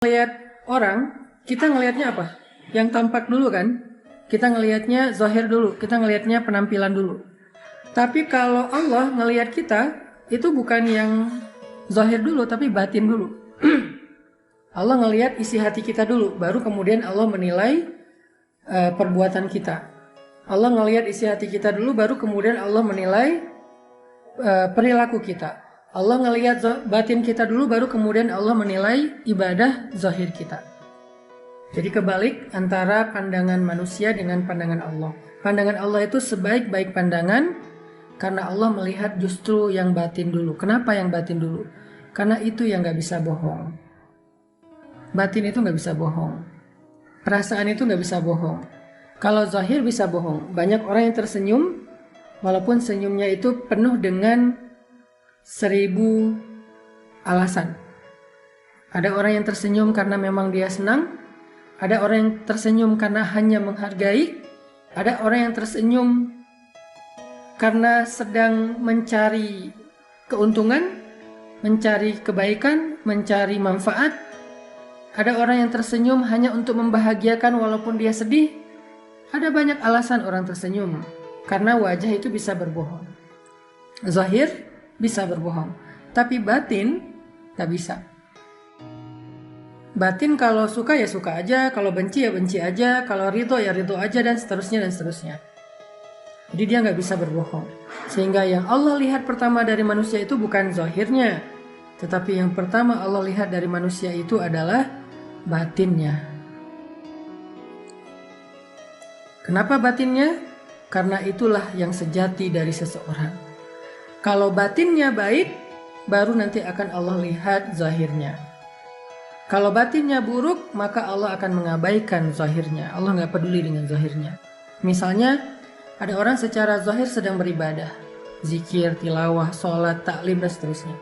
Lihat orang, kita ngelihatnya apa? Yang tampak dulu kan? Kita ngelihatnya zahir dulu, kita ngelihatnya penampilan dulu. Tapi kalau Allah ngelihat kita, itu bukan yang zahir dulu, tapi batin dulu. Allah ngelihat isi hati kita dulu, baru kemudian Allah menilai perbuatan kita. Allah ngelihat isi hati kita dulu, baru kemudian Allah menilai perilaku kita. Allah ngelihat batin kita dulu, baru kemudian Allah menilai ibadah zahir kita. Jadi kebalik antara pandangan manusia dengan pandangan Allah. Pandangan Allah itu sebaik-baik pandangan, karena Allah melihat justru yang batin dulu. Kenapa yang batin dulu? Karena itu yang gak bisa bohong. Batin itu gak bisa bohong. Perasaan itu gak bisa bohong. Kalau zahir bisa bohong. Banyak orang yang tersenyum, walaupun senyumnya itu penuh dengan 1000 alasan. Ada orang yang tersenyum karena memang dia senang. Ada orang yang tersenyum karena hanya menghargai. Ada orang yang tersenyum karena sedang mencari keuntungan, mencari kebaikan, mencari manfaat. Ada orang yang tersenyum hanya untuk membahagiakan walaupun dia sedih. Ada banyak alasan orang tersenyum, karena wajah itu bisa berbohong. Zahir bisa berbohong, tapi batin gak bisa. Batin kalau suka ya suka aja, kalau benci ya benci aja, kalau ridho ya ridho aja, dan seterusnya dan seterusnya. Jadi dia gak bisa berbohong. Sehingga yang Allah lihat pertama dari manusia itu bukan zahirnya, tetapi yang pertama Allah lihat dari manusia itu adalah batinnya. Kenapa batinnya? Karena itulah yang sejati dari seseorang. Kalau batinnya baik, baru nanti akan Allah lihat zahirnya. Kalau batinnya buruk, maka Allah akan mengabaikan zahirnya. Allah gak peduli dengan zahirnya. Misalnya, ada orang secara zahir sedang beribadah, zikir, tilawah, sholat, taklim, dan seterusnya.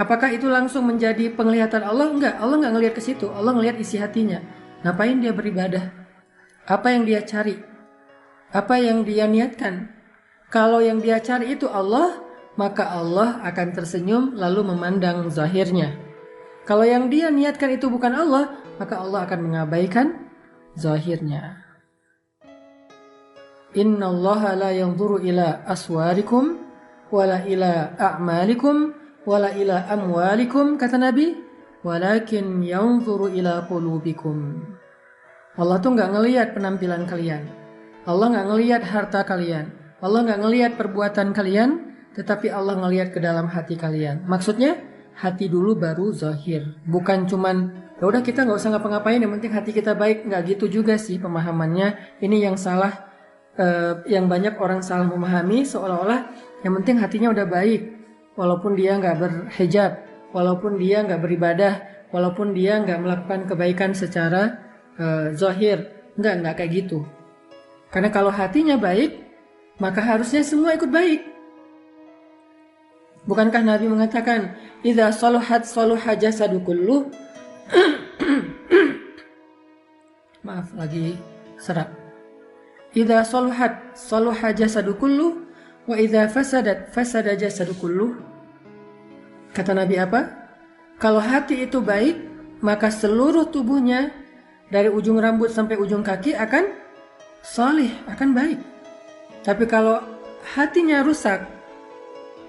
Apakah itu langsung menjadi penglihatan Allah? Enggak, Allah gak ngelihat ke situ. Allah ngelihat isi hatinya. Ngapain dia beribadah? Apa yang dia cari? Apa yang dia niatkan? Kalau yang dia cari itu Allah, maka Allah akan tersenyum lalu memandang zahirnya. Kalau yang dia niatkan itu bukan Allah, maka Allah akan mengabaikan zahirnya. Innallaha la yanzuru ila aswarikum wala ila a'malikum wala ila amwalikum, kata Nabi, walakin yanzuru ila qulubikum. Allah tuh gak ngelihat penampilan kalian. Allah gak ngelihat harta kalian. Allah gak ngelihat perbuatan kalian, tetapi Allah ngelihat ke dalam hati kalian. Maksudnya hati dulu baru zahir. Bukan cuman ya udah kita gak usah ngapa-ngapain, yang penting hati kita baik. Gak gitu juga sih pemahamannya. Ini yang salah, yang banyak orang salah memahami, seolah-olah yang penting hatinya udah baik, walaupun dia gak berhijab, walaupun dia gak beribadah, walaupun dia gak melakukan kebaikan secara zahir. Enggak kayak gitu. Karena kalau hatinya baik, maka harusnya semua ikut baik. Bukankah Nabi mengatakan, idza saluhat saluha jasadu kulluh. Maaf, lagi serak. Idza saluhat saluha jasadu kulluh, wa idza fasadat fasada jasadu kulluh. Kata Nabi apa? Kalau hati itu baik, maka seluruh tubuhnya dari ujung rambut sampai ujung kaki akan salih, akan baik. Tapi kalau hatinya rusak,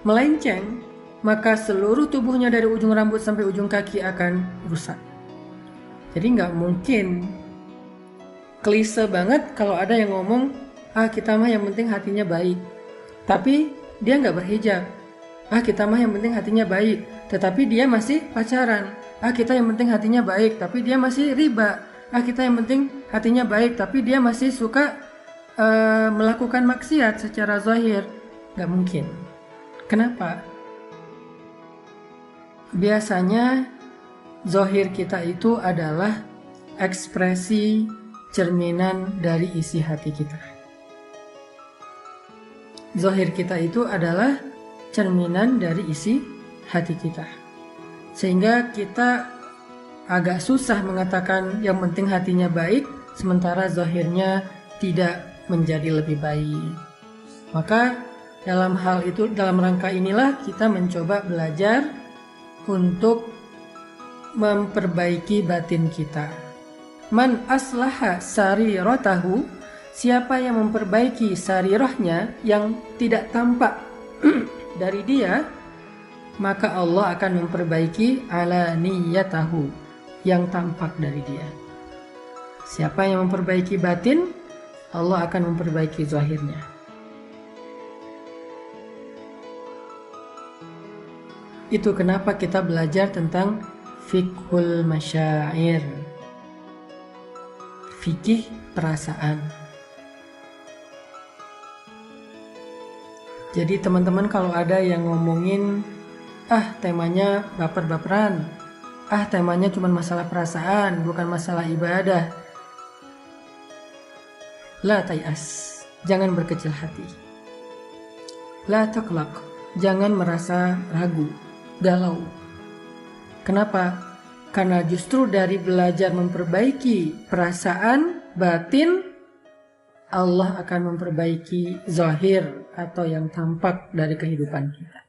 melenceng, maka seluruh tubuhnya dari ujung rambut sampai ujung kaki akan rusak. Jadi gak mungkin, klise banget kalau ada yang ngomong, kita mah yang penting hatinya baik, tapi dia gak berhijab. Kita mah yang penting hatinya baik, tetapi dia masih pacaran. Kita yang penting hatinya baik, tapi dia masih riba. Kita yang penting hatinya baik, tapi dia masih suka melakukan maksiat secara zahir. Gak mungkin. Kenapa? Biasanya zahir kita itu adalah ekspresi cerminan dari isi hati kita. Zahir kita itu adalah cerminan dari isi hati kita. Sehingga kita agak susah mengatakan yang penting hatinya baik, sementara zahirnya tidak menjadi lebih baik. Maka dalam hal itu, dalam rangka inilah kita mencoba belajar untuk memperbaiki batin kita. Man aslaha sariratahu, siapa yang memperbaiki sarirahnya yang tidak tampak dari dia, maka Allah akan memperbaiki alaniyatahu, yang tampak dari dia. Siapa yang memperbaiki batin, Allah akan memperbaiki zahirnya. Itu kenapa kita belajar tentang fiqhul masyair, fikih perasaan. Jadi teman-teman kalau ada yang ngomongin, temanya baper-baperan, temanya cuma masalah perasaan, bukan masalah ibadah, la tayas, jangan berkecil hati. La taqlaq, jangan merasa ragu, galau. Kenapa? Karena justru dari belajar memperbaiki perasaan batin, Allah akan memperbaiki zahir atau yang tampak dari kehidupan kita.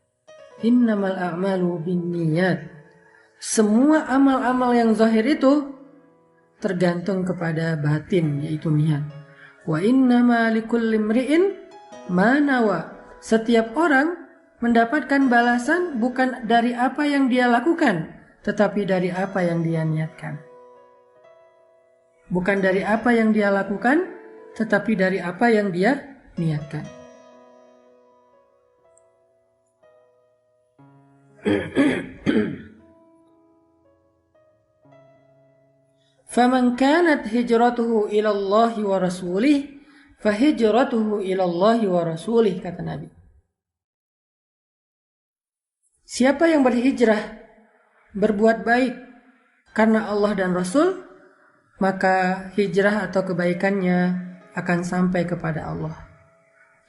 Innamal a'malu binniyat. Semua amal-amal yang zahir itu tergantung kepada batin, yaitu niat. Wa innama likulli imri'in ma nawa. Setiap orang mendapatkan balasan bukan dari apa yang dia lakukan, tetapi dari apa yang dia niatkan. Bukan dari apa yang dia lakukan, tetapi dari apa yang dia niatkan. Faman kanat hijratuhu ila Allah wa rasulih, fahijratuhu ila Allah wa rasulih, kata Nabi. Siapa yang berhijrah, berbuat baik karena Allah dan Rasul, maka hijrah atau kebaikannya akan sampai kepada Allah,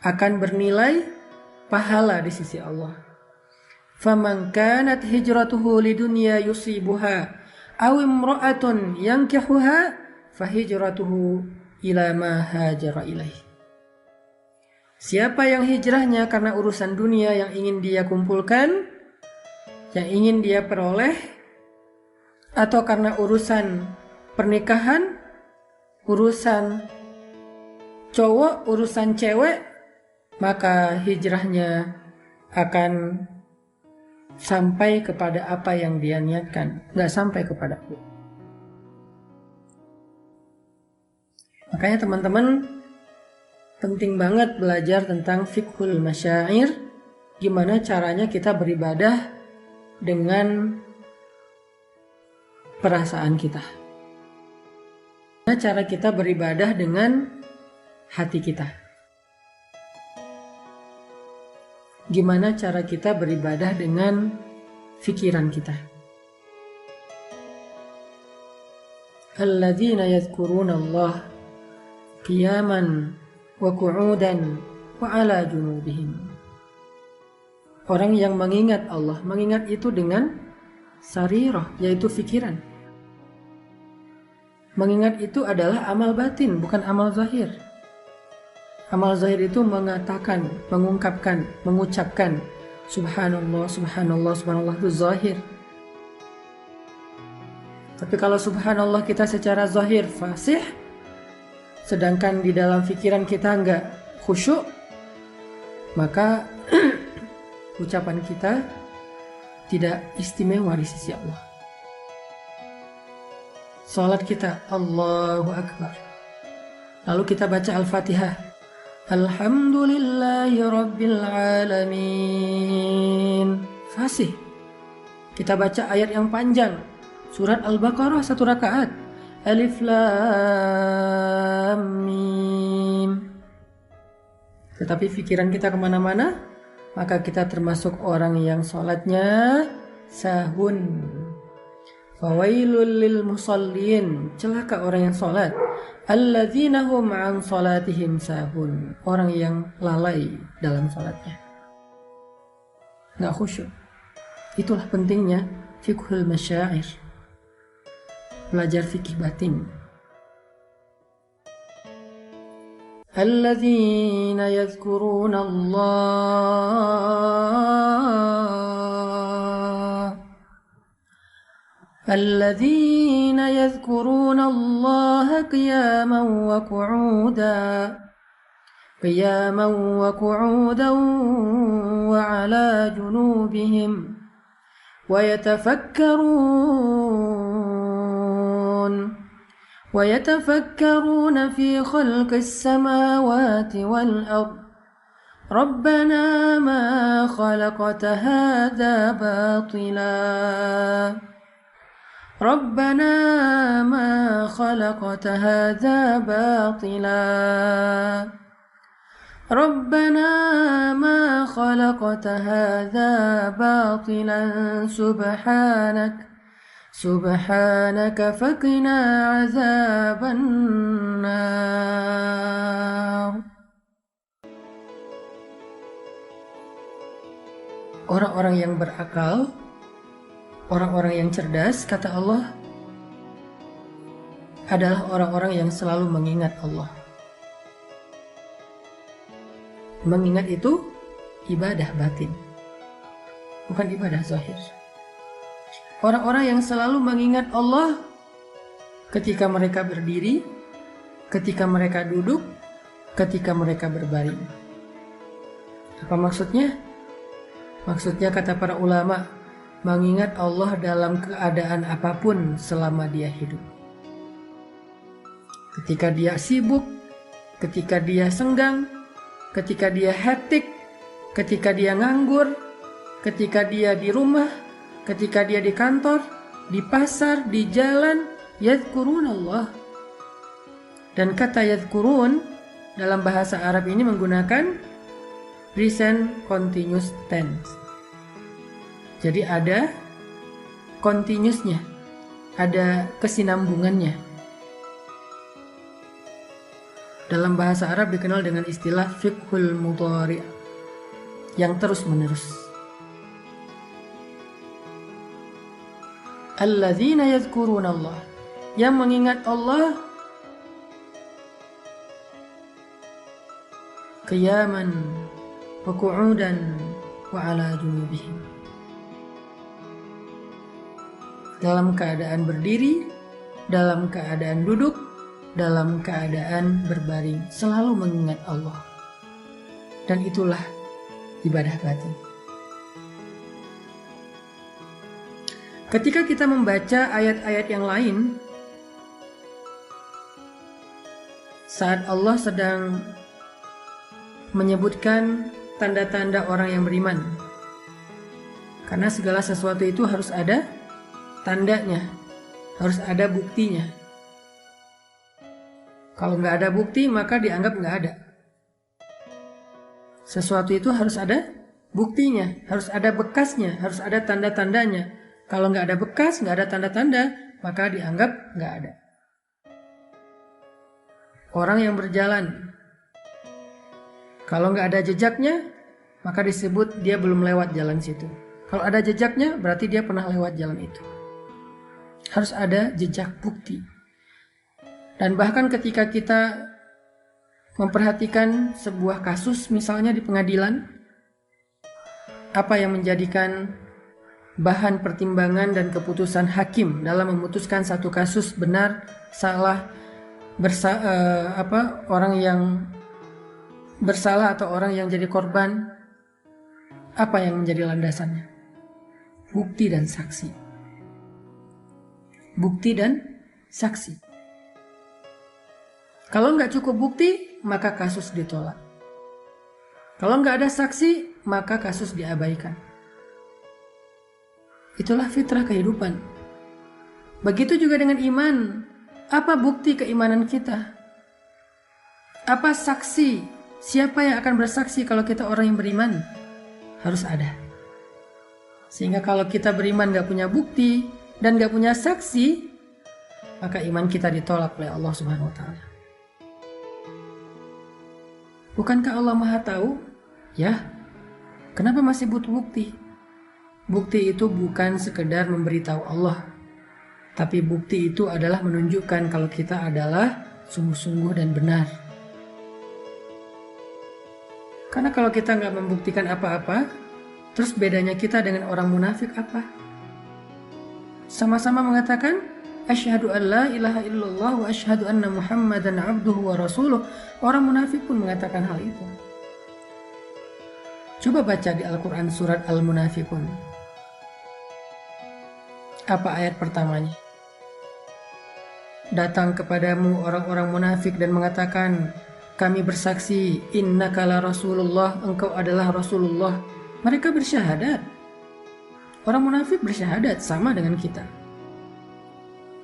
akan bernilai pahala di sisi Allah. Faman kanat hijratuhu lidunya yusibuha aw imra'atun yankihuha fahijratuhu ila ma hajara ilaih. Siapa yang hijrahnya karena urusan dunia yang ingin dia kumpulkan, yang ingin dia peroleh, atau karena urusan pernikahan, urusan cowok, urusan cewek, maka hijrahnya akan sampai kepada apa yang dia niatkan, nggak sampai kepada Allah. Makanya teman-teman penting banget belajar tentang fiqhul masyair, gimana caranya kita beribadah dengan perasaan kita. Gimana cara kita beribadah dengan hati kita. Gimana cara kita beribadah dengan fikiran kita. Alladzina yadhkuruna Allah qiyaman wa qu'udan wa ala junubihim. Orang yang mengingat Allah, mengingat itu dengan sarirah, yaitu fikiran. Mengingat itu adalah amal batin, bukan amal zahir. Amal zahir itu mengatakan, mengungkapkan, mengucapkan subhanallah, subhanallah, subhanallah, itu zahir. Tapi kalau subhanallah kita secara zahir fasih, sedangkan di dalam fikiran kita enggak khusyuk, maka ucapan kita tidak istimewa di sisi Allah. Salat kita Allahu Akbar, lalu kita baca Al-Fatihah, Alhamdulillahi Rabbil Alamin, fasih. Kita baca ayat yang panjang, surat Al-Baqarah 1 rakaat, Alif Lam Mim. Tetapi pikiran kita kemana-mana, maka kita termasuk orang yang sholatnya sahun. Fawailul lil musallin, celaka orang yang sholat. Alladzina hum an sholatihim sahun, orang yang lalai dalam sholatnya, nggak khusyuk. Itulah pentingnya fiqhul masyair, belajar fikih batin. الذين يذكرون الله الذين يذكرون الله قياما وقعودا وعلى جنوبهم ويتفكرون في خلق السماوات والأرض ربنا ما خلقت هذا باطلا ربنا ما خلقت هذا باطلا ربنا ما خلقت هذا باطلا سبحانك فقنا عذاب النار. Orang-orang yang berakal, orang-orang yang cerdas, kata Allah, adalah orang-orang yang selalu mengingat Allah. Mengingat itu ibadah batin, bukan ibadah zahir. Orang-orang yang selalu mengingat Allah ketika mereka berdiri, ketika mereka duduk, ketika mereka berbaring. Apa maksudnya? Maksudnya kata para ulama, mengingat Allah dalam keadaan apapun selama dia hidup. Ketika dia sibuk, ketika dia senggang, ketika dia hektik, ketika dia nganggur, ketika dia di rumah, ketika dia di kantor, di pasar, di jalan, yadhkurun Allah. Dan kata yadhkurun dalam bahasa Arab ini menggunakan present continuous tense. Jadi ada continuousnya, ada kesinambungannya. Dalam bahasa Arab dikenal dengan istilah fiqhul mudhari', yang terus-menerus. Alladzina yadhkuruna Allah, yang mengingat Allah qiyaman wa qu'udan wa ala junubihim, dalam keadaan berdiri, dalam keadaan duduk, dalam keadaan berbaring, selalu mengingat Allah. Dan itulah ibadah batin. Ketika kita membaca ayat-ayat yang lain, saat Allah sedang menyebutkan tanda-tanda orang yang beriman, karena segala sesuatu itu harus ada tandanya, harus ada buktinya. Kalau nggak ada bukti, maka dianggap nggak ada. Sesuatu itu harus ada buktinya, harus ada bekasnya, harus ada tanda-tandanya. Kalau nggak ada bekas, nggak ada tanda-tanda, maka dianggap nggak ada. Orang yang berjalan, kalau nggak ada jejaknya, maka disebut dia belum lewat jalan situ. Kalau ada jejaknya, berarti dia pernah lewat jalan itu. Harus ada jejak bukti. Dan bahkan ketika kita memperhatikan sebuah kasus, misalnya di pengadilan, apa yang menjadikan bahan pertimbangan dan keputusan hakim dalam memutuskan satu kasus benar, salah, orang yang bersalah atau orang yang jadi korban, apa yang menjadi landasannya? Bukti dan saksi. Bukti dan saksi. Kalau nggak cukup bukti, maka kasus ditolak. Kalau nggak ada saksi, maka kasus diabaikan. Itulah fitrah kehidupan. Begitu juga dengan iman. Apa bukti keimanan kita? Apa saksi? Siapa yang akan bersaksi kalau kita orang yang beriman? Harus ada. Sehingga kalau kita beriman nggak punya bukti dan nggak punya saksi, maka iman kita ditolak oleh Allah Subhanahu Wa Taala. Bukankah Allah Maha Tahu? Ya, kenapa masih butuh bukti? Bukti itu bukan sekedar memberitahu Allah, tapi bukti itu adalah menunjukkan kalau kita adalah sungguh-sungguh dan benar. Karena kalau kita nggak membuktikan apa-apa, terus bedanya kita dengan orang munafik apa? sama-sama mengatakan asyhadu an la ilaha illallah wa asyhadu anna muhammadan abduhu wa rasuluh. Orang munafik pun mengatakan hal itu. Coba baca di Al-Quran surat Al-Munafiqun. Apa ayat pertamanya? Datang kepadamu orang-orang munafik dan mengatakan, kami bersaksi, innaka la Rasulullah, engkau adalah Rasulullah. Mereka bersyahadat. Orang munafik bersyahadat sama dengan kita.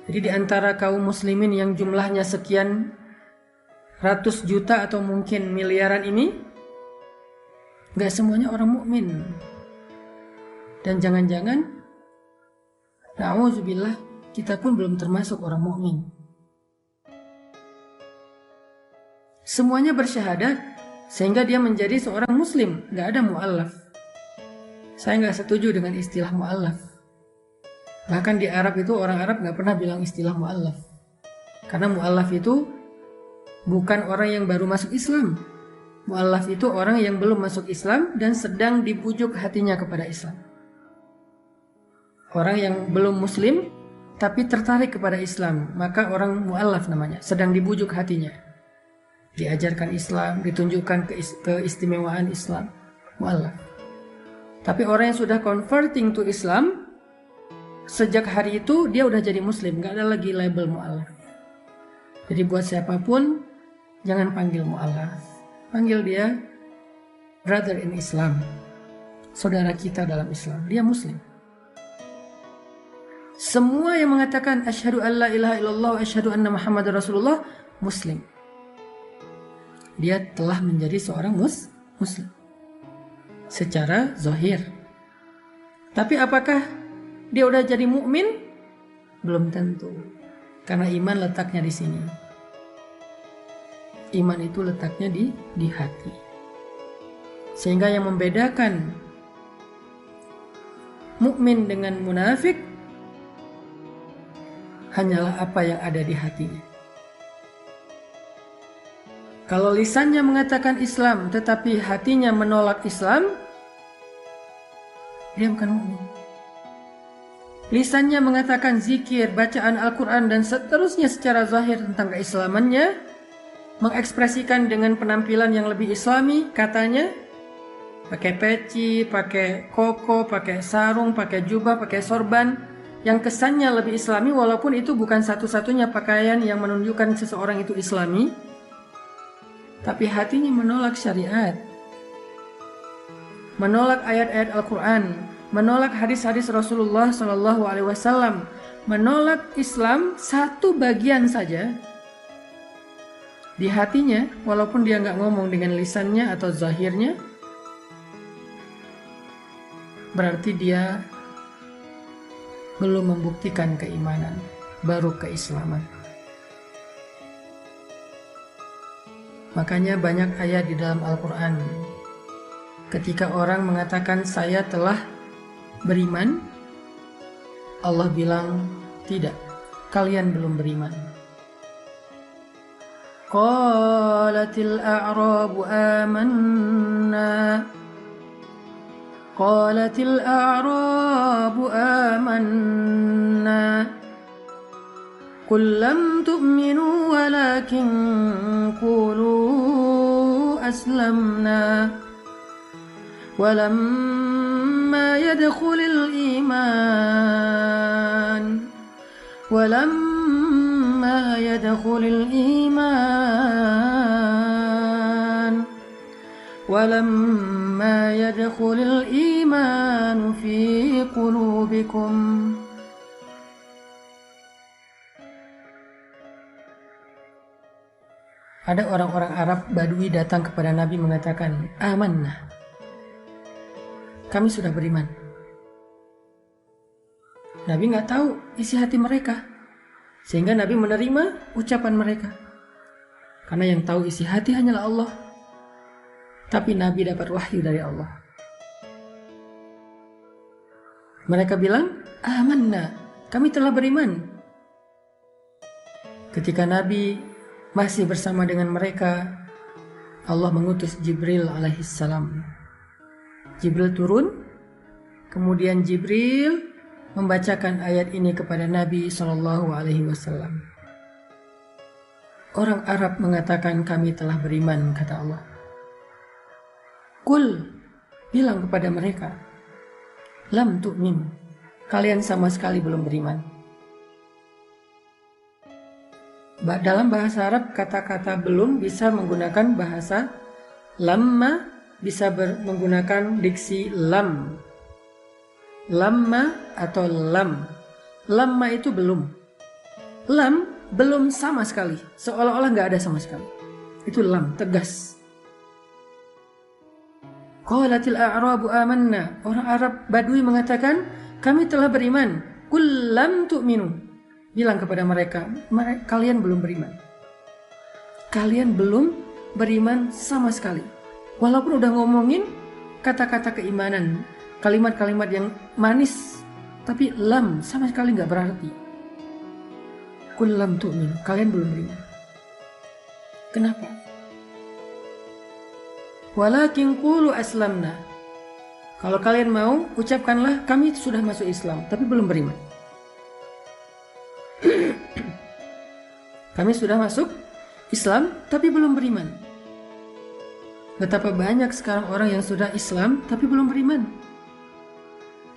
Jadi di antara kaum muslimin yang jumlahnya sekian ratus juta atau mungkin miliaran ini, gak semuanya orang mukmin. Dan jangan-jangan, na'udzubillah, kita pun belum termasuk orang mukmin. Semuanya bersyahadat sehingga dia menjadi seorang muslim, gak ada mu'allaf. Saya gak setuju dengan istilah mu'allaf. Bahkan di Arab itu orang Arab gak pernah bilang istilah mu'allaf. Karena mu'allaf itu bukan orang yang baru masuk Islam. Mu'allaf itu orang yang belum masuk Islam dan sedang dibujuk hatinya kepada Islam. Orang yang belum muslim tapi tertarik kepada Islam, maka orang mu'allaf namanya, sedang dibujuk hatinya. Diajarkan Islam, ditunjukkan keistimewaan Islam, mu'allaf. Tapi orang yang sudah converting to Islam, sejak hari itu dia udah jadi muslim, gak ada lagi label mu'allaf. Jadi buat siapapun, jangan panggil mu'allaf. Panggil dia brother in Islam, saudara kita dalam Islam, dia muslim. Semua yang mengatakan asyhadu an la ilaha illallah wa asyhadu anna muhammadar rasulullah, muslim. Dia telah menjadi seorang muslim secara zahir. Tapi apakah dia udah jadi mukmin? Belum tentu. Karena iman letaknya di sini. Iman itu letaknya di hati. Sehingga yang membedakan mukmin dengan munafik hanyalah apa yang ada di hatinya. Kalau lisannya mengatakan Islam tetapi hatinya menolak Islam, dia bukan mukmin. Lisannya mengatakan zikir, bacaan Al-Quran dan seterusnya secara zahir tentang keislamannya, mengekspresikan dengan penampilan yang lebih islami, katanya pakai peci, pakai koko, pakai sarung, pakai jubah, pakai sorban, yang kesannya lebih islami walaupun itu bukan satu-satunya pakaian yang menunjukkan seseorang itu islami. Tapi hatinya menolak syariat, menolak ayat-ayat Al-Quran, menolak hadis-hadis Rasulullah SAW, menolak Islam satu bagian saja di hatinya, walaupun dia nggak ngomong dengan lisannya atau zahirnya, berarti dia belum membuktikan keimanan, baru keislaman. Makanya banyak ayat di dalam Al-Quran. Ketika orang mengatakan saya telah beriman, Allah bilang tidak, kalian belum beriman. Qalatil a'rabu amanna, qalatil a'rabu amanna, قل لم تؤمنوا ولكن قولوا أسلمنا ولما يدخل الإيمان في قلوبكم Ada orang-orang Arab Badui datang kepada Nabi mengatakan, amanah, kami sudah beriman. Nabi nggak tahu isi hati mereka, sehingga Nabi menerima ucapan mereka. Karena yang tahu isi hati hanyalah Allah. Tapi Nabi dapat wahyu dari Allah. Mereka bilang, amanah, kami telah beriman. Ketika Nabi masih bersama dengan mereka, Allah mengutus Jibril alaihissalam. Jibril turun, kemudian Jibril membacakan ayat ini kepada Nabi SAW. Orang Arab mengatakan kami telah beriman, kata Allah. Qul, bilang kepada mereka, lam tu'min, kalian sama sekali belum beriman. Dalam bahasa Arab, kata-kata belum bisa menggunakan bahasa lamma, bisa menggunakan diksi lam. Lamma atau lam. Lamma itu belum. Lam, belum sama sekali. Seolah-olah nggak ada sama sekali. Itu lam, tegas. Qalatil a'rabu amanna. Orang Arab Badui mengatakan, kami telah beriman. Qul lam tu'minu. Bilang kepada mereka, kalian belum beriman. Kalian belum beriman sama sekali. Walaupun udah ngomongin kata-kata keimanan, kalimat-kalimat yang manis, tapi lam sama sekali nggak berarti. Qul lam tu'minu, kalian belum beriman. Kenapa? Walakin qulu aslamna. Kalau kalian mau, ucapkanlah kami sudah masuk Islam, tapi belum beriman. Kami sudah masuk Islam, tapi belum beriman. Betapa banyak sekarang orang yang sudah Islam, tapi belum beriman.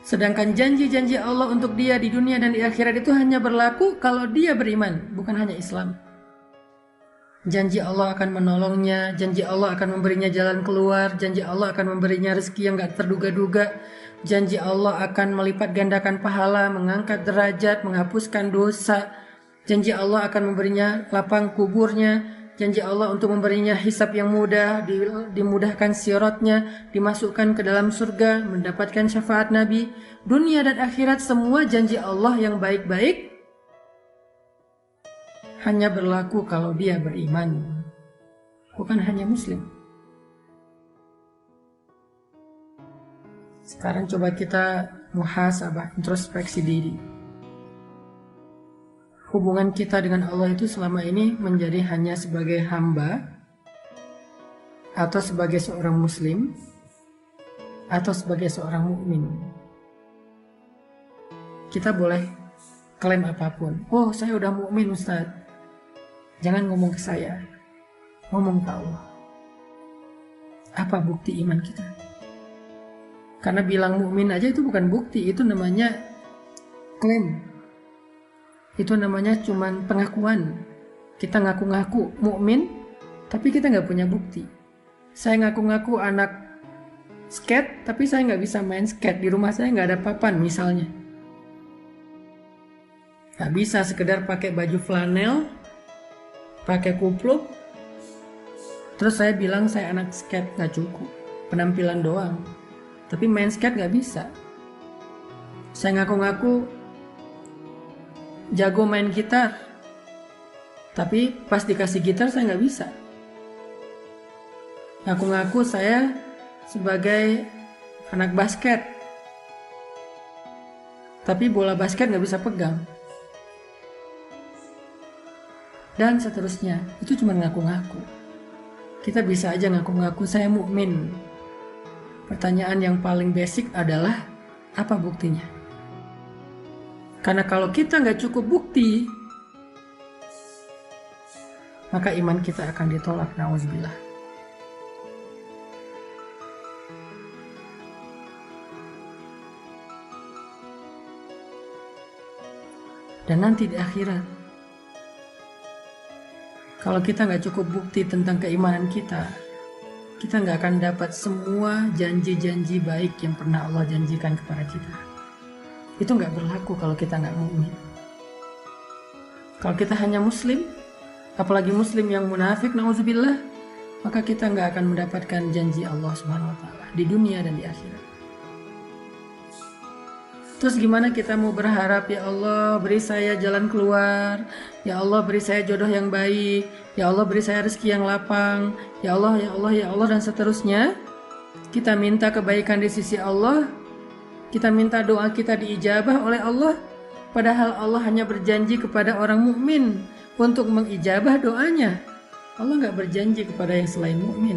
Sedangkan janji-janji Allah untuk dia di dunia dan di akhirat itu hanya berlaku kalau dia beriman, bukan hanya Islam. Janji Allah akan menolongnya, janji Allah akan memberinya jalan keluar, janji Allah akan memberinya rezeki yang gak terduga-duga, janji Allah akan melipat gandakan pahala, mengangkat derajat, menghapuskan dosa, janji Allah akan memberinya lapang kuburnya, janji Allah untuk memberinya hisab yang mudah, dimudahkan siratnya, dimasukkan ke dalam surga, mendapatkan syafaat Nabi. Dunia dan akhirat semua janji Allah yang baik-baik hanya berlaku kalau dia beriman, bukan hanya Muslim. Sekarang coba kita muhasabah, introspeksi diri. Hubungan kita dengan Allah itu selama ini menjadi hanya sebagai hamba, atau sebagai seorang Muslim, atau sebagai seorang mukmin. Kita boleh klaim apapun. Oh, saya udah mukmin, Ustaz. Jangan ngomong ke saya, ngomong ke Allah. Apa bukti iman kita? Karena bilang mukmin aja itu bukan bukti, itu namanya klaim. Itu namanya cuman pengakuan. Kita ngaku-ngaku mukmin, tapi kita nggak punya bukti. Saya ngaku-ngaku anak skate, tapi saya nggak bisa main skate. Di rumah saya nggak ada papan misalnya. Nggak bisa sekedar pakai baju flanel, pakai kupluk, terus saya bilang saya anak skate, nggak cukup. Penampilan doang. Tapi main skate nggak bisa. Saya ngaku-ngaku jago main gitar, tapi pas dikasih gitar saya nggak bisa. Ngaku-ngaku saya sebagai anak basket, tapi bola basket nggak bisa pegang. Dan seterusnya, itu cuma ngaku-ngaku. Kita bisa aja ngaku-ngaku saya mukmin. Pertanyaan yang paling basic adalah, apa buktinya? Karena kalau kita nggak cukup bukti, maka iman kita akan ditolak, na'udzubillah. Dan nanti di akhirat, kalau kita nggak cukup bukti tentang keimanan kita nggak akan dapat semua janji-janji baik yang pernah Allah janjikan kepada kita. Itu nggak berlaku kalau kita nggak mukmin. Kalau kita hanya Muslim, apalagi Muslim yang munafik, na'udzubillah, maka kita nggak akan mendapatkan janji Allah Subhanahu Wa Taala di dunia dan di akhirat. Terus gimana kita mau berharap, ya Allah beri saya jalan keluar, ya Allah beri saya jodoh yang baik, ya Allah beri saya rezeki yang lapang, ya Allah, ya Allah, ya Allah, dan seterusnya. Kita minta kebaikan di sisi Allah, kita minta doa kita diijabah oleh Allah, padahal Allah hanya berjanji kepada orang mukmin untuk mengijabah doanya. Allah nggak berjanji kepada yang selain mukmin.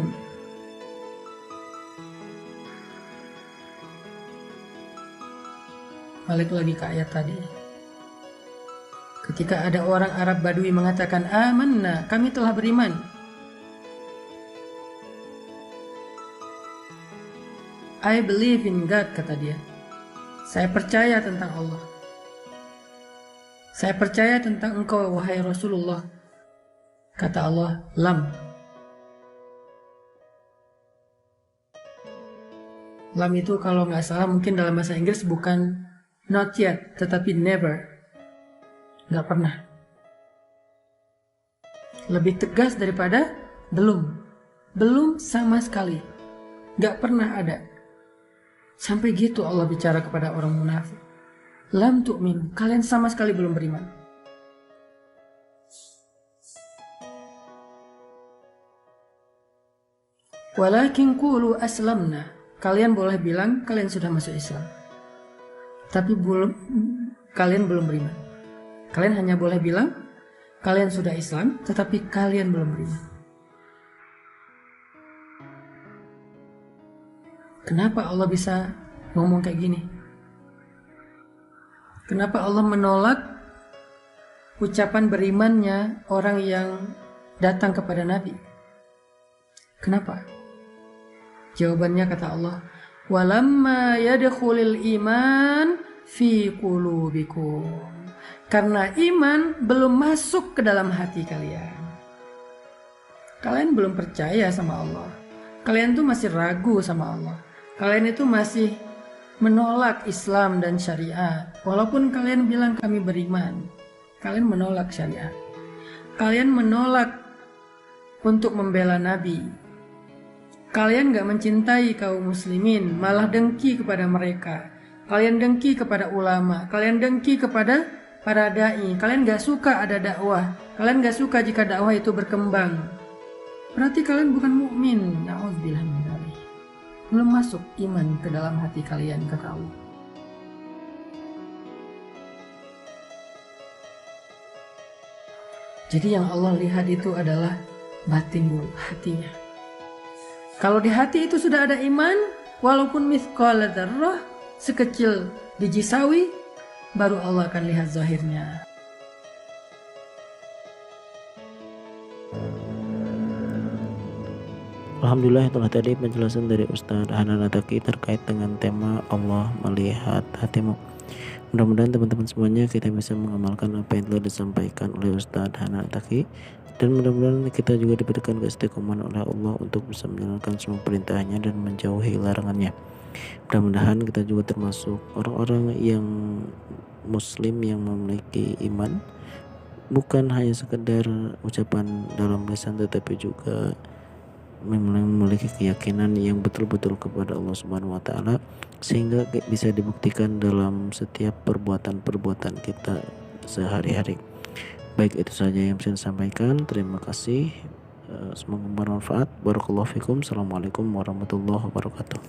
Balik lagi ke ayat tadi. Ketika ada orang Arab Badui mengatakan, amanna, kami telah beriman. I believe in God, kata dia. Saya percaya tentang Allah. Saya percaya tentang engkau, wahai Rasulullah. Kata Allah, lam. Lam itu kalau nggak salah mungkin dalam bahasa Inggris bukan not yet, tetapi never. Nggak pernah. Lebih tegas daripada belum. Belum sama sekali. Nggak pernah ada. Sampai gitu Allah bicara kepada orang munafik. Lam tu'min, kalian sama sekali belum beriman. Walakin qulu aslamna, kalian boleh bilang kalian sudah masuk Islam. Tapi kalian belum beriman. Kalian hanya boleh bilang kalian sudah Islam, tetapi kalian belum beriman. Kenapa Allah bisa ngomong kayak gini? Kenapa Allah menolak ucapan berimannya orang yang datang kepada Nabi? Kenapa? Jawabannya kata Allah, walamma yadkhulul iman fi qulubikum. Karena iman belum masuk ke dalam hati kalian. Kalian belum percaya sama Allah. Kalian tuh masih ragu sama Allah. Kalian itu masih menolak Islam dan syariat. Walaupun kalian bilang kami beriman, kalian menolak syariat. Kalian menolak untuk membela Nabi. Kalian gak mencintai kaum muslimin, malah dengki kepada mereka. Kalian dengki kepada ulama. Kalian dengki kepada para da'i. Kalian gak suka ada dakwah. Kalian gak suka jika dakwah itu berkembang. Berarti kalian bukan mukmin. Na'udzubillah min dzalik. Belum masuk iman ke dalam hati kalian, kata Allah. Jadi yang Allah lihat itu adalah batin dulu, hatinya. Kalau di hati itu sudah ada iman, walaupun mithqal dzarrah, sekecil biji sawi, baru Allah akan lihat zahirnya. Alhamdulillah, itulah tadi penjelasan dari Ustadz Hanan Attaqi terkait dengan tema Allah melihat hatimu. Mudah-mudahan teman-teman semuanya kita bisa mengamalkan apa yang telah disampaikan oleh Ustadz Hanan Attaqi, dan mudah-mudahan kita juga diberikan keistiqomahan oleh Allah untuk bisa menjalankan semua perintahnya dan menjauhi larangannya. Mudah-mudahan kita juga termasuk orang-orang yang muslim yang memiliki iman, bukan hanya sekedar ucapan dalam lisan, tetapi juga memiliki keyakinan yang betul-betul kepada Allah Subhanahu wa taala, sehingga bisa dibuktikan dalam setiap perbuatan-perbuatan kita sehari-hari. Baik, itu saja yang bisa saya sampaikan. Terima kasih. Semoga bermanfaat. Barakallahu fikum. Assalamualaikum warahmatullahi wabarakatuh.